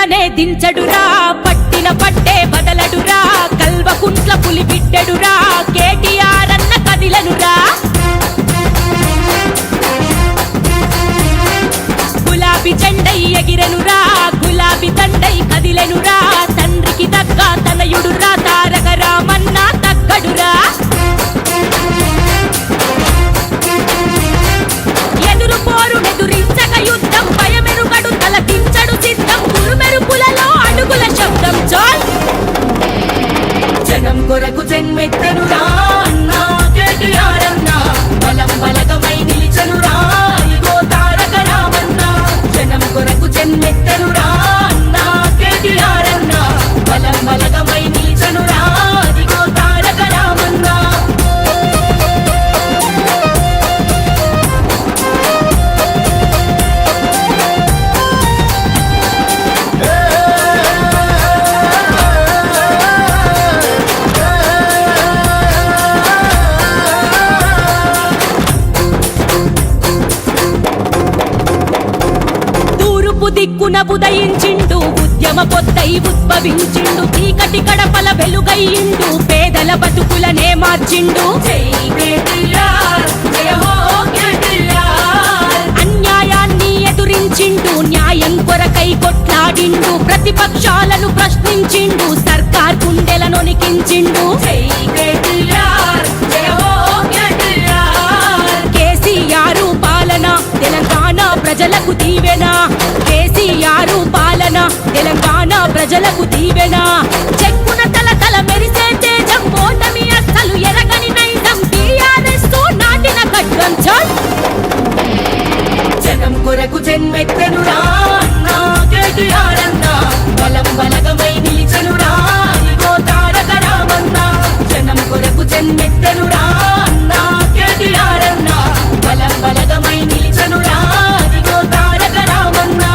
కిందనే దించడురా పట్టిన పట్టే బదలడురా కల్వకుంట్ల పులి బిడ్డడురా కేటీఆర్ అన్న కదిలనురా గులాబీ జెండై ఎగిరెనురా గులాబీ దండై కదిలెనురా తండ్రికి తగ్గ తనయుడురా తారక రామన్న తగ్గడురా ఎదురు పోరు ఎదురించక యుద్ధం భయమెరుగడు తల దించడు సిద్ధం గురుమెరుపులలో అడుగుల శబ్దం చాల్ జనం కొరకు జన్మెత్తనురా అన్నా కేటీఆర్ అన్నా బలం బలగమై నిలిచనురా ఇగో తారక రామన్నా జనం కొరకు జన్మెత్తనురా అన్నా కేటీఆర్ అన్నా బలం బలగమై నిలిచనురా ఇగో తారక రామన్నా దిక్కున ఉదయించిండు ఉద్యమ పొద్దై ఉద్భవించిండు చీకటి కడపల వెలుగయ్యిండు పేదల బతుకులనే మార్చిండు జై కేటీఆర్ జయ హో కేటీఆర్ అన్యాయాన్ని ఎదురించిండు న్యాయం కొరకై కొట్లాడిండు ప్రతిపక్షాలను ప్రశ్నించిండు సర్కార్ గుండెలను నికించిండు జై కేటీఆర్ జయ హో కేటీఆర్ కేసీఆర్ పాలన తెలంగాణ ప్రజలకు దీవెన కేసీఆర్ పాలన తెలంగాణ ప్రజలకు దీవెన చెక్కున తల తల మెరిసే తేజం ఓటమి అస్సలు ఎరగని నైజం టీఆర్ఎస్ తో నాటిన ఖడ్గం చాల్ జనం కొరకు జన్మెత్తనురా అన్నా కేటీఆర్ అన్నా బలం బలగమై నిలిచనురా ఇగో తారక రామన్నా జనం కొరకు జన్మెత్తనురా అన్నా కేటీఆర్ అన్నా బలం బలగమై నిలిచనురా ఇగో తారక రామన్నా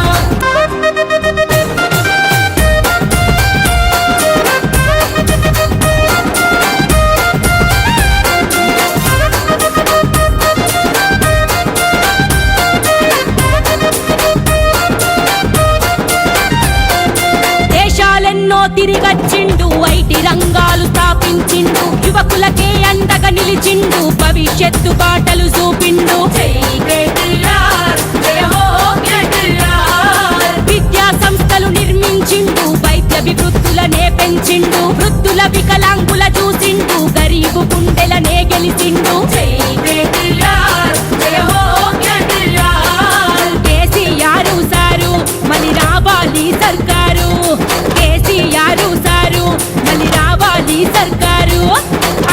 దేశాలెన్నో తిరిగచ్చిండు ఐటీ రంగాలు స్థాపించిండు యువకులకే అండగా నిలిచిండు భవిష్యత్తు బాటలు చూపిండు జై కేటీఆర్ జయ హో కేటీఆర్ విద్యా సంస్థలు నిర్మించిండు వైద్య వివృత్తులనే పెంచిండు వృద్ధుల వికలాంగుల చూసిండు గరీబు గుండెలనే గెలిచిండు జై కేటీఆర్ జయ హో కేటీఆర్ కేసీఆర్ సారు మళ్ళీ రావాలి సర్కారు కేసీఆర్ సారు మళ్ళీ రావాలి సర్కారు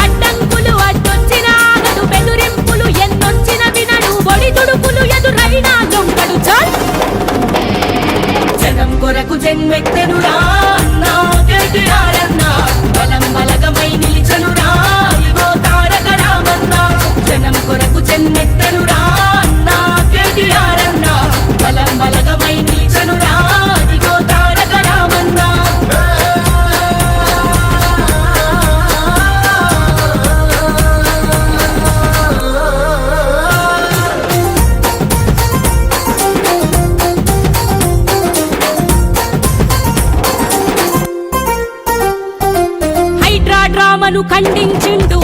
అడ్డంకులు అడ్డొచ్చిన ఆగడు బెదిరింపులు ఎన్నొచ్చిన వినడు ఒడిదుడుకులు ఎదురైనా దొంగడు చాల్ జనం కొరకు జన్మెత్తనురా అన్నా కేటీఆర్ అన్నా బలం బలగమై నిలిచనురా ఇగో తారక రామన్నా జనం కొరకు జన్మెత్తనురా అన్నా కేటీఆర్ అన్నా బలం బలగమై నిలిచనురా ఇగో తారక రామన్నా హైడ్రా డ్రామాను ఖండించిండు